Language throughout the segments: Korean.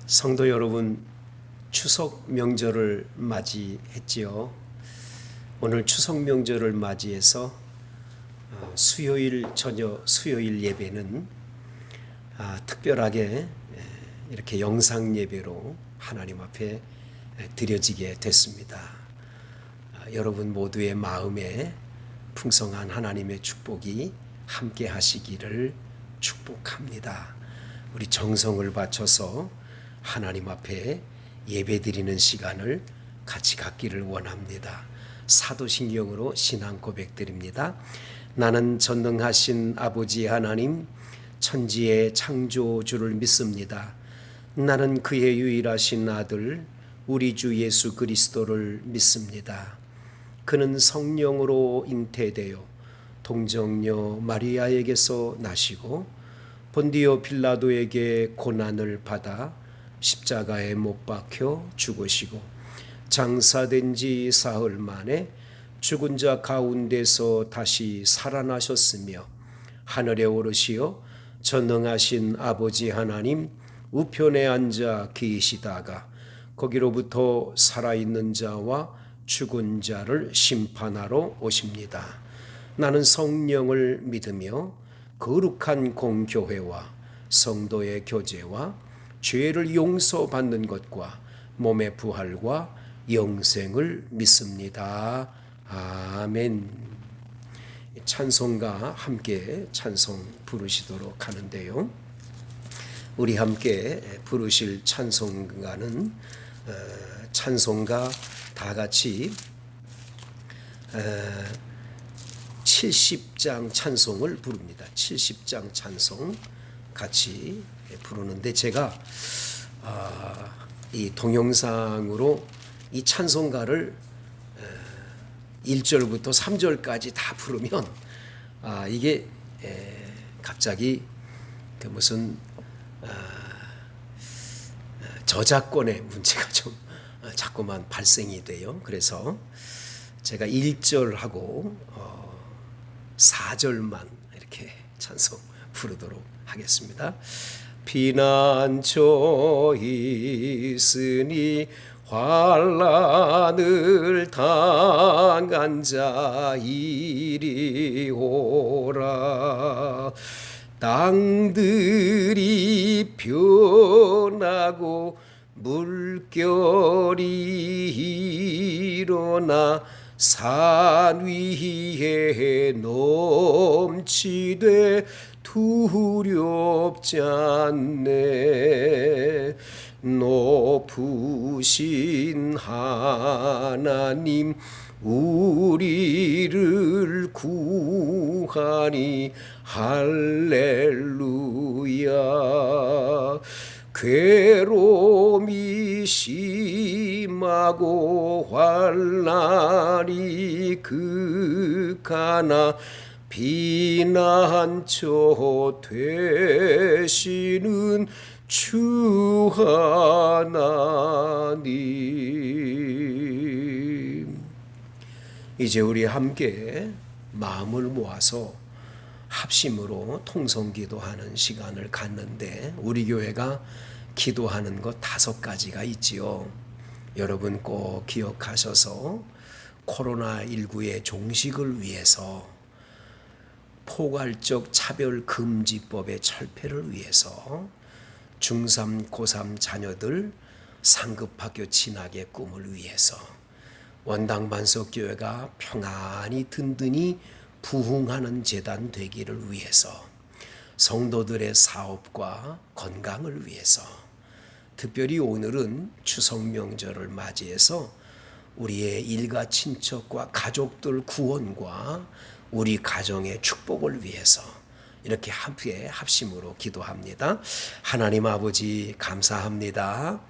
성도 여러분, 추석 명절을 맞이했지요. 오늘 추석 명절을 맞이해서 수요일 저녁 수요일 예배는 특별하게 이렇게 영상 예배로 하나님 앞에 드려지게 됐습니다. 여러분 모두의 마음에 풍성한 하나님의 축복이 함께 하시기를 축복합니다. 우리 정성을 바쳐서 하나님 앞에 예배드리는 시간을 같이 갖기를 원합니다. 사도신경으로 신앙 고백드립니다. 나는 전능하신 아버지 하나님, 천지의 창조주를 믿습니다. 나는 그의 유일하신 아들 우리 주 예수 그리스도를 믿습니다. 그는 성령으로 잉태되어 동정녀 마리아에게서 나시고 본디오 빌라도에게 고난을 받아 십자가에 못 박혀 죽으시고 장사된 지 사흘 만에 죽은 자 가운데서 다시 살아나셨으며 하늘에 오르시어 전능하신 아버지 하나님 우편에 앉아 계시다가 거기로부터 살아있는 자와 죽은 자를 심판하러 오십니다. 나는 성령을 믿으며 거룩한 공교회와 성도의 교제와 죄를 용서받는 것과 몸의 부활과 영생을 믿습니다. 아멘. 찬송가 함께 찬송 부르시도록 하는데요. 우리 함께 부르실 찬송가는 찬송가 다 같이 70장 찬송을 부릅니다. 70장 찬송 같이 부르는데 제가 이 동영상으로 이 찬송가를 1절부터 3절까지 다 부르면 이게 갑자기 그 무슨 저작권의 문제가 좀 자꾸만 발생이 돼요. 그래서 제가 1절하고 4절만 이렇게 찬송 부르도록 하겠습니다. 피난처 있으니 환난을 당한 자 이리 오라. 땅들이 변하고 물결이 일어나 산 위에 넘치되 두렵지 않네. 높으신 하나님 우리를 구하니 할렐루야. 괴로움이 심하고 환난이 극하나 피난처 되시는 주 하나님. 이제 우리 함께 마음을 모아서 합심으로 통성기도하는 시간을 갖는데 우리 교회가 기도하는 것 5가지가 있지요. 여러분 꼭 기억하셔서 코로나19의 종식을 위해서, 포괄적 차별금지법의 철폐를 위해서, 중3, 고3 자녀들 상급학교 진학의 꿈을 위해서, 원당반석교회가 평안히 든든히 부흥하는 재단 되기를 위해서, 성도들의 사업과 건강을 위해서, 특별히 오늘은 추석 명절을 맞이해서 우리의 일가 친척과 가족들 구원과 우리 가정의 축복을 위해서 이렇게 함께 합심으로 기도합니다. 하나님 아버지 감사합니다.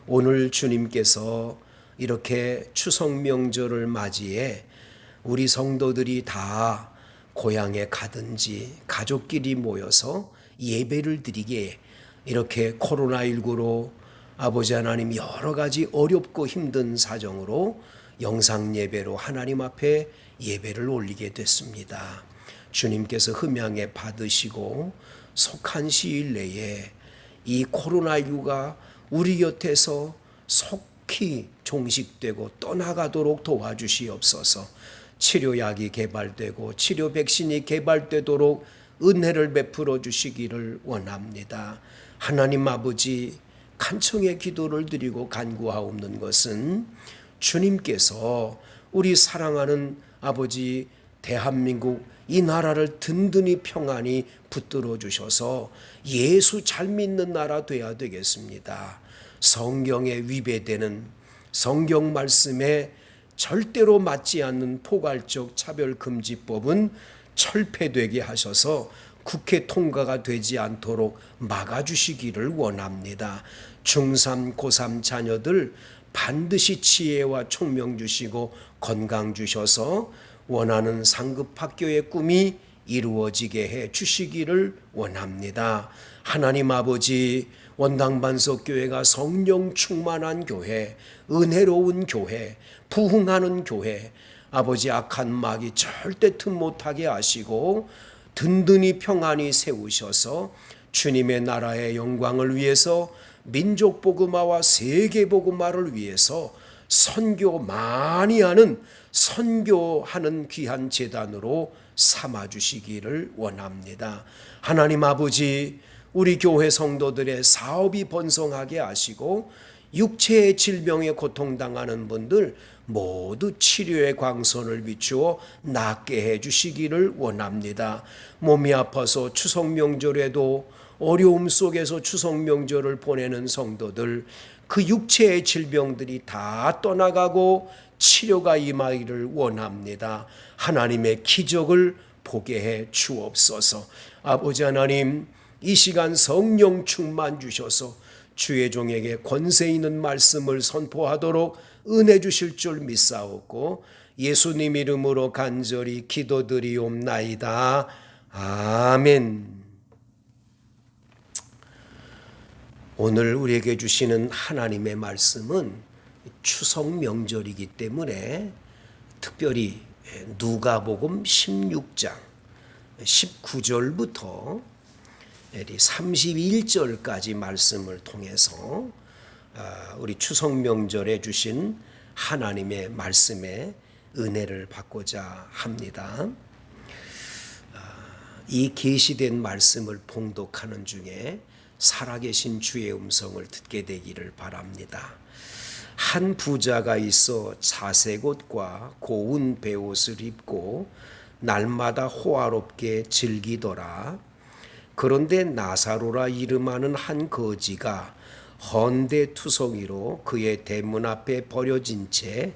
오늘 주님께서 이렇게 추석 명절을 맞이해 우리 성도들이 다 고향에 가든지 가족끼리 모여서 예배를 드리게 이렇게 코로나19로 아버지 하나님 여러 가지 어렵고 힘든 사정으로 영상 예배로 하나님 앞에 예배를 올리게 됐습니다. 주님께서 흠양에 받으시고 속한 시일 내에 이 코로나19가 우리 곁에서 속히 종식되고 떠나가도록 도와주시옵소서. 치료약이 개발되고 치료 백신이 개발되도록 은혜를 베풀어 주시기를 원합니다. 하나님 아버지, 간청의 기도를 드리고 간구하옵는 것은 주님께서 우리 사랑하는 아버지 대한민국 이 나라를 든든히 평안히 붙들어 주셔서 예수 잘 믿는 나라 되어야 되겠습니다. 성경에 위배되는 성경 말씀에 절대로 맞지 않는 포괄적 차별금지법은 철폐되게 하셔서 국회 통과가 되지 않도록 막아주시기를 원합니다. 중3, 고3 자녀들 반드시 지혜와 총명 주시고 건강 주셔서 원하는 상급 학교의 꿈이 이루어지게 해 주시기를 원합니다. 하나님 아버지, 원당반석교회가 성령 충만한 교회, 은혜로운 교회, 부흥하는 교회, 아버지 악한 마귀 절대 틈 못하게 하시고 든든히 평안히 세우셔서 주님의 나라의 영광을 위해서 민족 복음화와 세계 복음화를 위해서 선교 많이 하는 선교하는 귀한 재단으로 삼아 주시기를 원합니다. 하나님 아버지, 우리 교회 성도들의 사업이 번성하게 하시고 육체의 질병에 고통당하는 분들 모두 치료의 광선을 비추어 낫게 해 주시기를 원합니다. 몸이 아파서 추석 명절에도 어려움 속에서 추석 명절을 보내는 성도들, 그 육체의 질병들이 다 떠나가고 치료가 임하기를 원합니다. 하나님의 기적을 보게 해 주옵소서. 아버지 하나님, 이 시간 성령 충만 주셔서 주의 종에게 권세 있는 말씀을 선포하도록 은혜 주실 줄 믿사옵고 예수님 이름으로 간절히 기도드리옵나이다. 아멘. 오늘 우리에게 주시는 하나님의 말씀은 추석 명절이기 때문에 특별히 누가복음 16장 19절부터 31절까지 말씀을 통해서 우리 추석 명절에 주신 하나님의 말씀에 은혜를 받고자 합니다. 이 계시된 말씀을 봉독하는 중에 살아계신 주의 음성을 듣게 되기를 바랍니다. 한 부자가 있어 자색 옷과 고운 베옷을 입고 날마다 호화롭게 즐기더라. 그런데 나사로라 이름하는 한 거지가 헌데투성이로 그의 대문 앞에 버려진 채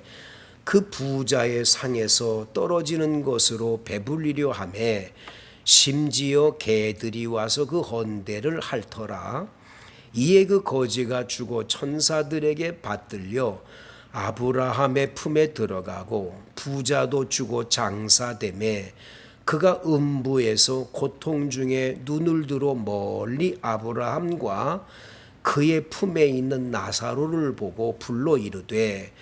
그 부자의 상에서 떨어지는 것으로 배불리려 하매 심지어 개들이 와서 그 헌데를 핥더라. 이에 그 거지가 죽어 천사들에게 받들려 아브라함의 품에 들어가고 부자도 죽어 장사되매 그가 음부에서 고통 중에 눈을 들어 멀리 아브라함과 그의 품에 있는 나사로를 보고 불러 이르되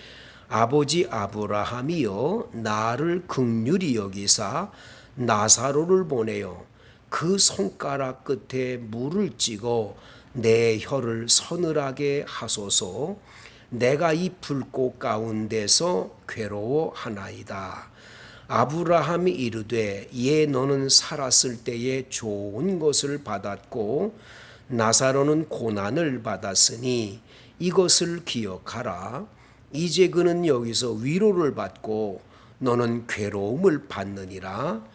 아버지 아브라함이여 나를 긍휼히 여기사 나사로를 보내어 그 손가락 끝에 물을 찍어 내 혀를 서늘하게 하소서. 내가 이 불꽃 가운데서 괴로워하나이다. 아브라함이 이르되 예 너는 살았을 때에 좋은 것을 받았고 나사로는 고난을 받았으니 이것을 기억하라. 이제 그는 여기서 위로를 받고 너는 괴로움을 받느니라.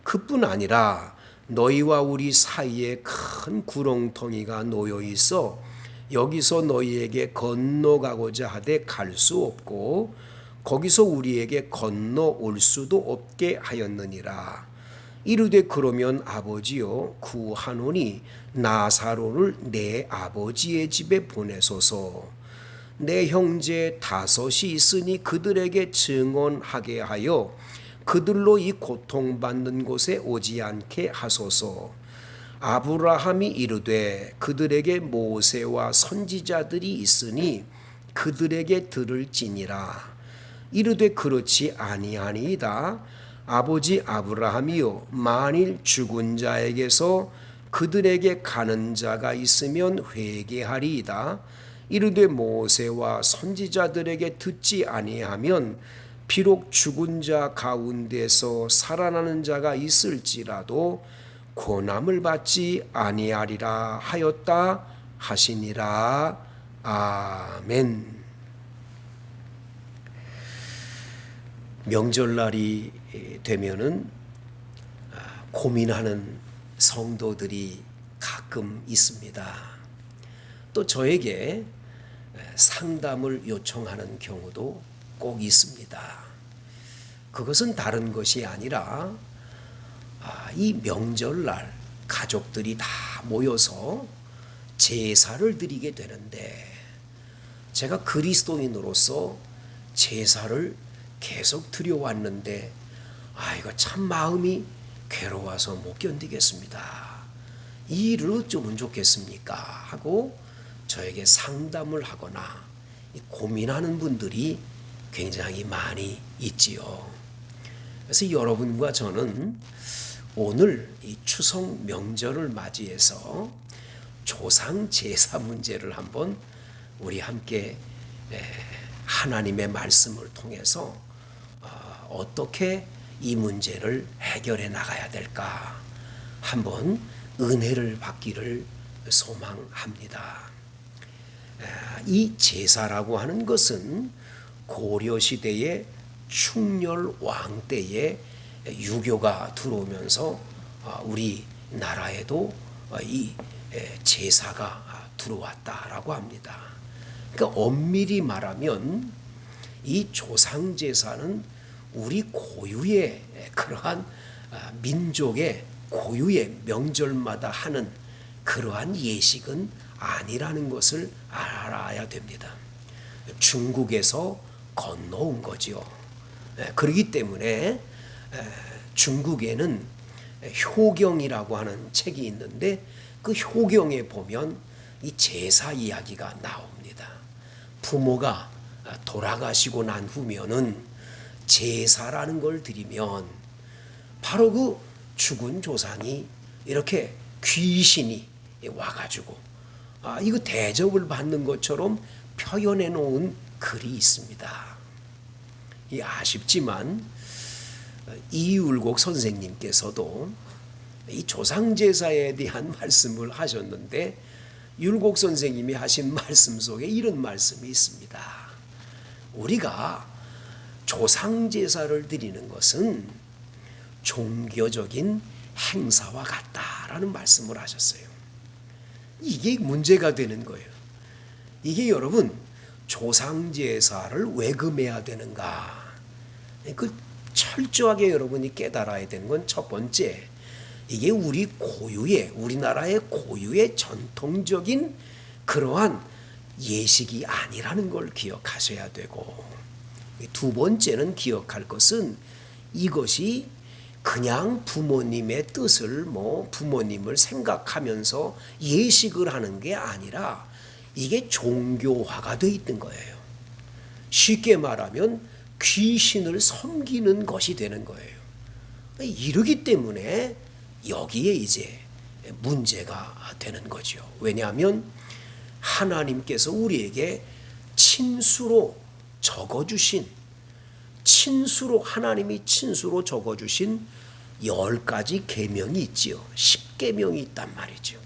그뿐 아니라 너희와 우리 사이에 큰 구렁텅이가 놓여 있어 여기서 너희에게 건너가고자 하되 갈 수 없고 거기서 우리에게 건너올 수도 없게 하였느니라. 이르되 그러면 아버지여 구하노니 나사로를 내 아버지의 집에 보내소서. 내 형제 5이 있으니 그들에게 증언하게 하여 그들로 이 고통받는 곳에 오지 않게 하소서. 아브라함이 이르되 그들에게 모세와 선지자들이 있으니 그들에게 들을지니라. 이르되 그렇지 아니하니이다. 아버지 아브라함이요 만일 죽은 자에게서 그들에게 가는 자가 있으면 회개하리이다. 이르되 모세와 선지자들에게 듣지 아니하면 비록 죽은 자 가운데서 살아나는 자가 있을지라도 고난을 받지 아니하리라 하였다 하시니라. 아멘. 명절날이 되면은 고민하는 성도들이 가끔 있습니다. 또 저에게 상담을 요청하는 경우도 꼭 있습니다. 그것은 다른 것이 아니라 이 명절날 가족들이 다 모여서 제사를 드리게 되는데 제가 그리스도인으로서 제사를 계속 드려왔는데 이거 참 마음이 괴로워서 못 견디겠습니다. 이 일을 어쩌면 좋겠습니까? 하고 저에게 상담을 하거나 고민하는 분들이 굉장히 많이 있지요. 그래서 여러분과 저는 오늘 이 추석 명절을 맞이해서 조상 제사 문제를 한번 우리 함께 하나님의 말씀을 통해서 어떻게 이 문제를 해결해 나가야 될까 한번 은혜를 받기를 소망합니다. 이 제사라고 하는 것은 고려시대의 충렬왕 때에 유교가 들어오면서 우리나라에도 이 제사가 들어왔다라고 합니다. 그러니까 엄밀히 말하면 이 조상제사는 우리 고유의 그러한 민족의 고유의 명절마다 하는 그러한 예식은 아니라는 것을 알아야 됩니다. 중국에서 건너온 거죠. 그렇기 때문에 중국에는 효경이라고 하는 책이 있는데 그 효경에 보면 이 제사 이야기가 나옵니다. 부모가 돌아가시고 난 후면은 제사라는 걸 드리면 바로 그 죽은 조상이 이렇게 귀신이 와가지고 이거 대접을 받는 것처럼 표현해 놓은 글이 있습니다. 아쉽지만 이율곡 선생님께서도 이 조상제사에 대한 말씀을 하셨는데 율곡 선생님이 하신 말씀 속에 이런 말씀이 있습니다. 우리가 조상제사를 드리는 것은 종교적인 행사와 같다라는 말씀을 하셨어요. 이게 문제가 되는 거예요. 이게 여러분 조상제사를 왜 금해야 되는가? 그 철저하게 여러분이 깨달아야 되는 건 첫 번째, 이게 우리 고유의 우리나라의 고유의 전통적인 그러한 예식이 아니라는 걸 기억하셔야 되고, 두 번째는 기억할 것은 이것이 그냥 부모님의 뜻을 부모님을 생각하면서 예식을 하는 게 아니라 이게 종교화가 돼 있는 거예요. 쉽게 말하면 귀신을 섬기는 것이 되는 거예요. 이러기 때문에 여기에 이제 문제가 되는 거죠. 왜냐하면 하나님께서 우리에게 친수로 적어주신, 하나님이 친수로 적어주신 10가지 계명이 있지요. 10계명이 있단 말이죠.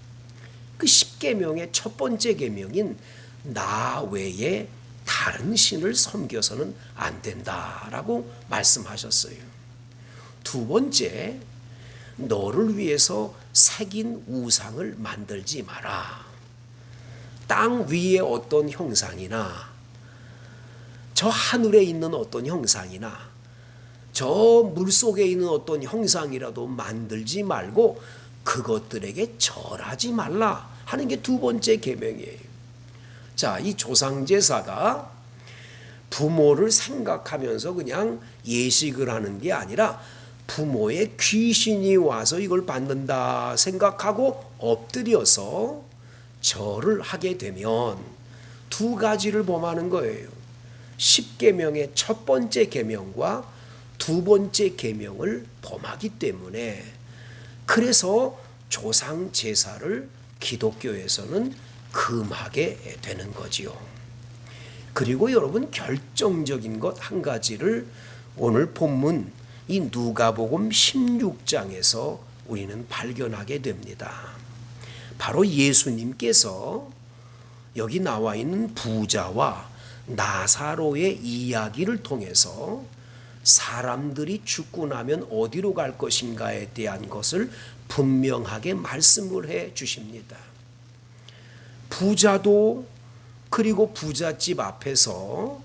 그 10계명의 첫 번째 계명인 나 외에 다른 신을 섬겨서는 안 된다라고 말씀하셨어요. 두 번째, 너를 위해서 새긴 우상을 만들지 마라. 땅 위에 어떤 형상이나 저 하늘에 있는 어떤 형상이나 저 물속에 있는 어떤 형상이라도 만들지 말고 그것들에게 절하지 말라 하는 게 두 번째 계명이에요. 자, 이 조상제사가 부모를 생각하면서 그냥 예식을 하는 게 아니라 부모의 귀신이 와서 이걸 받는다 생각하고 엎드려서 절을 하게 되면 두 가지를 범하는 거예요. 10계명의 첫 번째 계명과 두 번째 계명을 범하기 때문에, 그래서 조상 제사를 기독교에서는 금하게 되는 거지요. 그리고 여러분 결정적인 것 한 가지를 오늘 본문 이 누가복음 16장에서 우리는 발견하게 됩니다. 바로 예수님께서 여기 나와 있는 부자와 나사로의 이야기를 통해서 사람들이 죽고 나면 어디로 갈 것인가에 대한 것을 분명하게 말씀을 해 주십니다. 부자도 그리고 부잣집 앞에서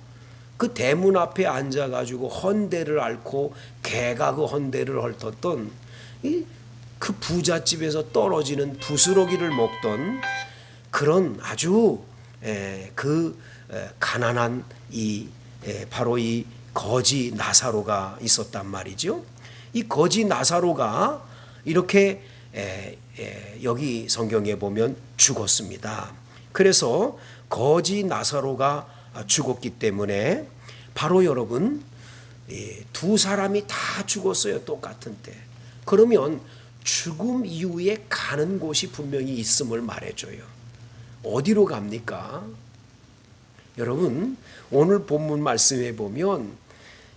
그 대문 앞에 앉아가지고 헌대를 앓고 개가 그 헌대를 헐떴던 그 부잣집에서 떨어지는 부스러기를 먹던 그런 아주 가난한 바로 이 거지 나사로가 있었단 말이죠. 이 거지 나사로가 이렇게 여기 성경에 보면 죽었습니다. 그래서 거지 나사로가 죽었기 때문에 바로 여러분 두 사람이 다 죽었어요. 똑같은 때. 그러면 죽음 이후에 가는 곳이 분명히 있음을 말해줘요. 어디로 갑니까? 여러분 오늘 본문 말씀에 보면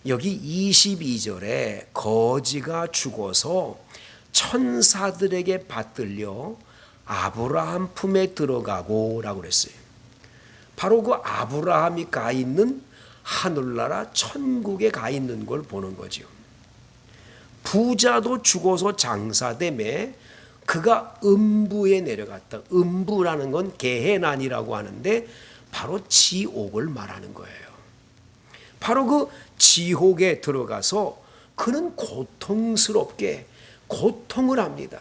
여기 22절에 거지가 죽어서 천사들에게 받들려 아브라함 품에 들어가고 라고 그랬어요. 바로 그 아브라함이 가 있는 하늘나라 천국에 가 있는 걸 보는 거죠. 부자도 죽어서 장사됨에 그가 음부에 내려갔다. 음부라는 건 게헤난이라고 하는데 바로 지옥을 말하는 거예요. 바로 그 지옥에 들어가서 그는 고통스럽게 고통을 합니다.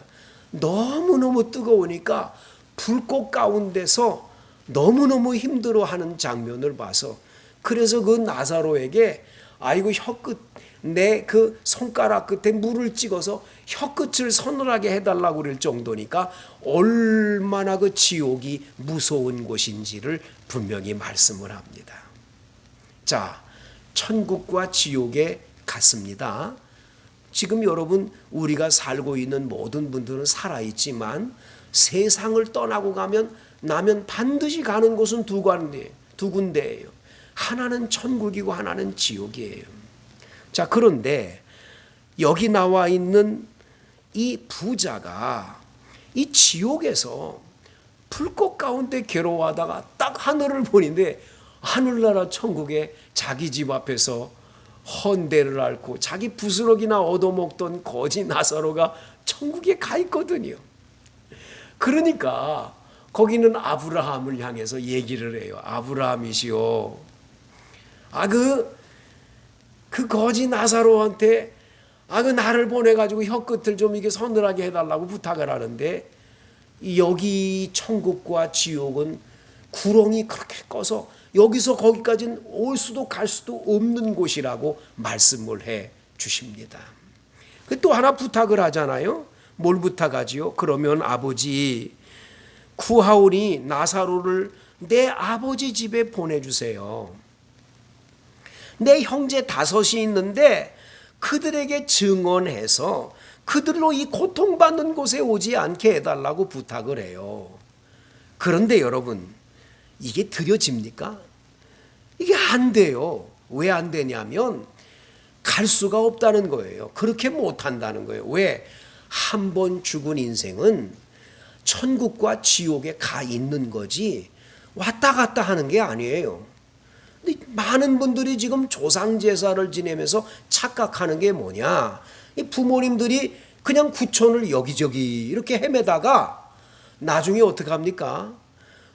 너무너무 뜨거우니까 불꽃 가운데서 너무너무 힘들어하는 장면을 봐서 그래서 그 나사로에게 아이고 혀끝 내 그 손가락 끝에 물을 찍어서 혀끝을 서늘하게 해달라고 그럴 정도니까 얼마나 그 지옥이 무서운 곳인지를 분명히 말씀을 합니다. 자, 천국과 지옥에 갔습니다. 지금 여러분 우리가 살고 있는 모든 분들은 살아있지만 세상을 떠나고 나면 반드시 가는 곳은 두 군데예요. 하나는 천국이고 하나는 지옥이에요. 자, 그런데 여기 나와 있는 이 부자가 이 지옥에서 불꽃 가운데 괴로워하다가 딱 하늘을 보는데 하늘나라 천국에 자기 집 앞에서 헌대를 앓고 자기 부스러기나 얻어먹던 거지 나사로가 천국에 가 있거든요. 그러니까 거기는 아브라함을 향해서 얘기를 해요. 아브라함이시오. 그 거지 나사로한테 그 나를 보내가지고 혀끝을 좀 이게 서늘하게 해달라고 부탁을 하는데 여기 천국과 지옥은 구렁이 그렇게 꺼서 여기서 거기까지는 올 수도 갈 수도 없는 곳이라고 말씀을 해 주십니다. 또 하나 부탁을 하잖아요. 뭘 부탁하지요? 그러면 아버지 구하오니 나사로를 내 아버지 집에 보내주세요. 내 형제 5이 있는데 그들에게 증언해서 그들로 이 고통받는 곳에 오지 않게 해달라고 부탁을 해요. 그런데 여러분 이게 드려집니까? 이게 안 돼요. 왜 안 되냐면 갈 수가 없다는 거예요. 그렇게 못한다는 거예요. 왜? 한 번 죽은 인생은 천국과 지옥에 가 있는 거지 왔다 갔다 하는 게 아니에요. 근데 많은 분들이 지금 조상제사를 지내면서 착각하는 게 뭐냐, 이 부모님들이 그냥 구천을 여기저기 이렇게 헤매다가 나중에 어떻게 합니까?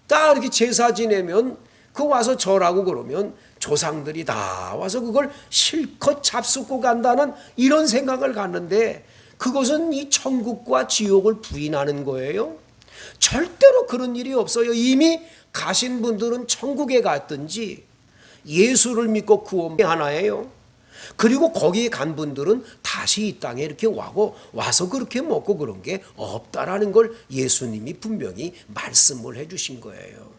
딱 이렇게 제사 지내면 그 와서 절하고 그러면 조상들이 다 와서 그걸 실컷 잡숫고 간다는 이런 생각을 갖는데 그것은 이 천국과 지옥을 부인하는 거예요. 절대로 그런 일이 없어요. 이미 가신 분들은 천국에 갔든지 예수를 믿고 구원 하나예요. 그리고 거기에 간 분들은 다시 이 땅에 이렇게 와서 그렇게 먹고 그런 게 없다라는 걸 예수님이 분명히 말씀을 해주신 거예요.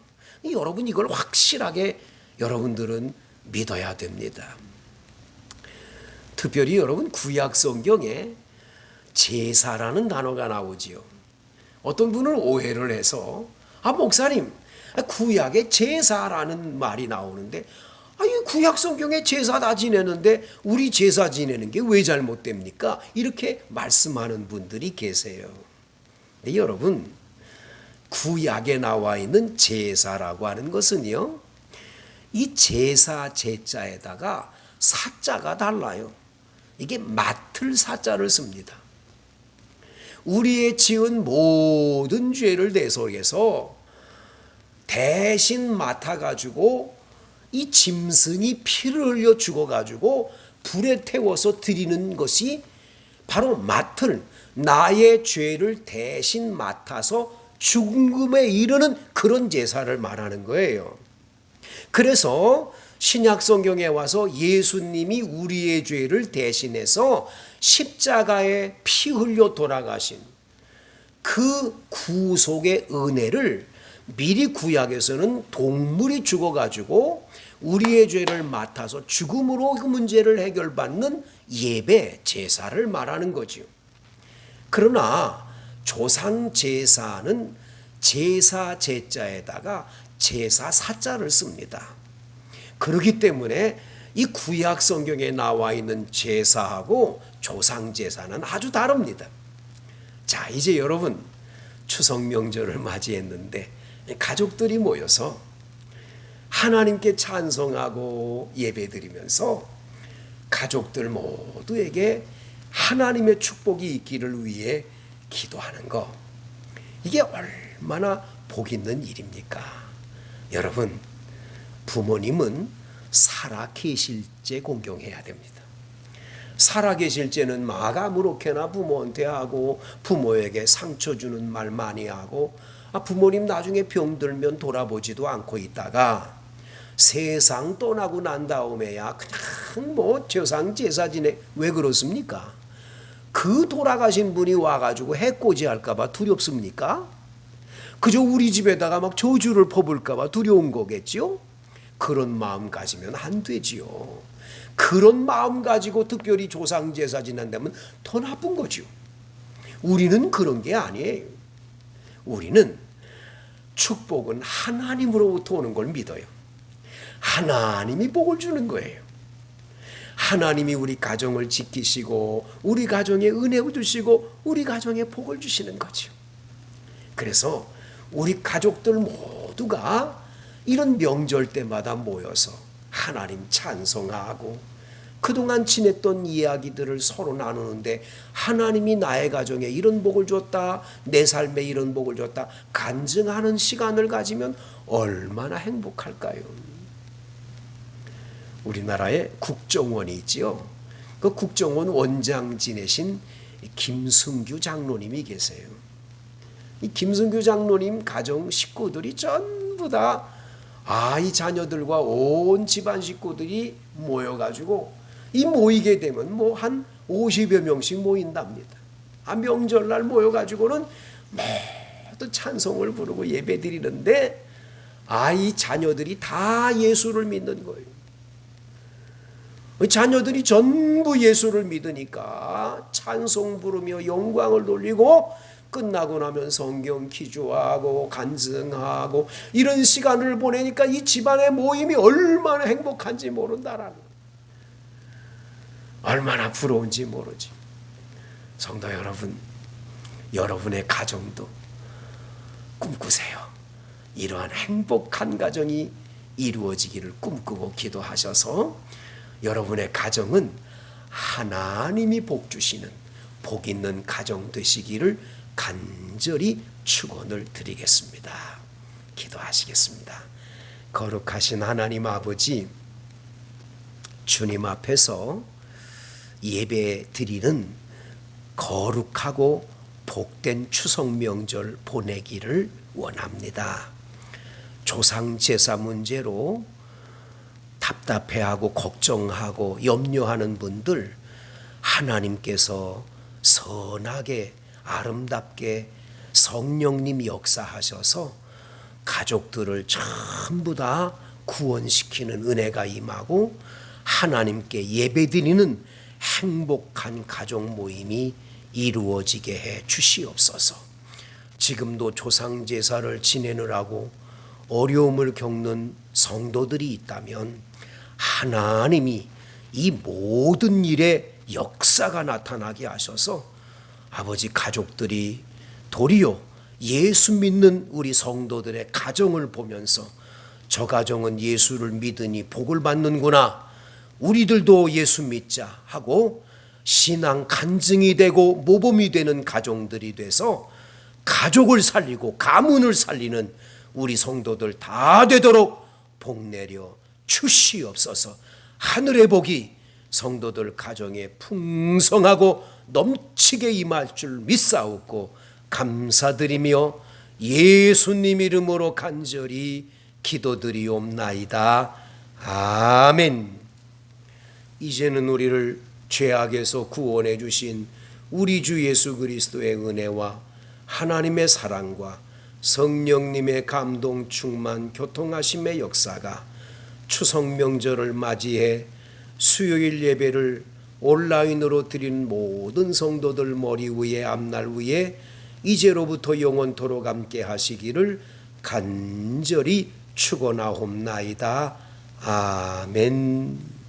여러분 이걸 확실하게 여러분들은 믿어야 됩니다. 특별히 여러분 구약 성경에 제사라는 단어가 나오지요. 어떤 분은 오해를 해서 목사님 구약의 제사라는 말이 나오는데, 이 구약 성경에 제사 다 지내는데 우리 제사 지내는 게 왜 잘못됩니까? 이렇게 말씀하는 분들이 계세요. 여러분, 구약에 나와 있는 제사라고 하는 것은요, 이 제사 제자에다가 사자가 달라요. 이게 맡을 사자를 씁니다. 우리의 지은 모든 죄를 내 속에서 대신 맡아가지고 이 짐승이 피를 흘려 죽어가지고 불에 태워서 드리는 것이 바로 맡을, 나의 죄를 대신 맡아서 죽음에 이르는 그런 제사를 말하는 거예요. 그래서 신약 성경에 와서 예수님이 우리의 죄를 대신해서 십자가에 피 흘려 돌아가신 그 구속의 은혜를 미리 구약에서는 동물이 죽어가지고 우리의 죄를 맡아서 죽음으로 그 문제를 해결받는 예배, 제사를 말하는 거지요. 그러나 조상 제사는 제사 제자에다가 제사 사자를 씁니다. 그렇기 때문에 이 구약 성경에 나와 있는 제사하고 조상 제사는 아주 다릅니다. 자, 이제 여러분 추석 명절을 맞이했는데 가족들이 모여서 하나님께 찬송하고 예배드리면서 가족들 모두에게 하나님의 축복이 있기를 위해 기도하는 거, 이게 얼마나 복 있는 일입니까? 여러분, 부모님은 살아 계실째 공경해야 됩니다. 살아 계실째는 아무렇게나 부모한테 하고 부모에게 상처 주는 말 많이 하고 부모님 나중에 병들면 돌아보지도 않고 있다가 세상 떠나고 난 다음에야 그냥 조상 제사 지내. 왜 그렇습니까? 그 돌아가신 분이 와가지고 해코지 할까봐 두렵습니까? 그저 우리 집에다가 막 저주를 퍼볼까봐 두려운 거겠지요? 그런 마음 가지면 안 되지요. 그런 마음 가지고 특별히 조상 제사 지낸다면 더 나쁜 거죠. 우리는 그런 게 아니에요. 우리는 축복은 하나님으로부터 오는 걸 믿어요. 하나님이 복을 주는 거예요. 하나님이 우리 가정을 지키시고 우리 가정에 은혜를 주시고 우리 가정에 복을 주시는 거죠. 그래서 우리 가족들 모두가 이런 명절 때마다 모여서 하나님 찬송하고 그동안 지냈던 이야기들을 서로 나누는데, 하나님이 나의 가정에 이런 복을 줬다, 내 삶에 이런 복을 줬다 간증하는 시간을 가지면 얼마나 행복할까요? 우리나라에 국정원이 있지요. 그 국정원 원장 지내신 김승규 장로님이 계세요. 이 김승규 장로님 가정 식구들이 전부 다 이 자녀들과 온 집안 식구들이 모여가지고 이 모이게 되면 한 50여 명씩 모인답니다. 명절날 모여가지고는 모두 찬송을 부르고 예배 드리는데 이 자녀들이 다 예수를 믿는 거예요. 자녀들이 전부 예수를 믿으니까 찬송 부르며 영광을 돌리고 끝나고 나면 성경 기도하고 간증하고 이런 시간을 보내니까 이 집안의 모임이 얼마나 행복한지 모른다라는 거예요. 얼마나 부러운지 모르지. 성도 여러분, 여러분의 가정도 꿈꾸세요. 이러한 행복한 가정이 이루어지기를 꿈꾸고 기도하셔서 여러분의 가정은 하나님이 복 주시는 복 있는 가정 되시기를 간절히 축원을 드리겠습니다. 기도하시겠습니다. 거룩하신 하나님 아버지, 주님 앞에서 예배 드리는 거룩하고 복된 추석 명절 보내기를 원합니다. 조상 제사 문제로 답답해하고 걱정하고 염려하는 분들, 하나님께서 선하게 아름답게 성령님 역사하셔서 가족들을 전부 다 구원시키는 은혜가 임하고 하나님께 예배드리는 행복한 가족 모임이 이루어지게 해 주시옵소서. 지금도 조상 제사를 지내느라고 어려움을 겪는 성도들이 있다면 하나님이 이 모든 일에 역사가 나타나게 하셔서 아버지 가족들이 도리어 예수 믿는 우리 성도들의 가정을 보면서 저 가정은 예수를 믿으니 복을 받는구나, 우리들도 예수 믿자 하고 신앙 간증이 되고 모범이 되는 가정들이 돼서 가족을 살리고 가문을 살리는 우리 성도들 다 되도록 복내려 주시옵소서. 하늘의 복이 성도들 가정에 풍성하고 넘치게 임할 줄 믿사옵고 감사드리며 예수님 이름으로 간절히 기도드리옵나이다. 아멘. 이제는 우리를 죄악에서 구원해 주신 우리 주 예수 그리스도의 은혜와 하나님의 사랑과 성령님의 감동 충만 교통하심의 역사가 추석 명절을 맞이해 수요일 예배를 온라인으로 드린 모든 성도들 머리 위에 앞날 위에 이제로부터 영원토록 함께 하시기를 간절히 축원하옵나이다. 아멘.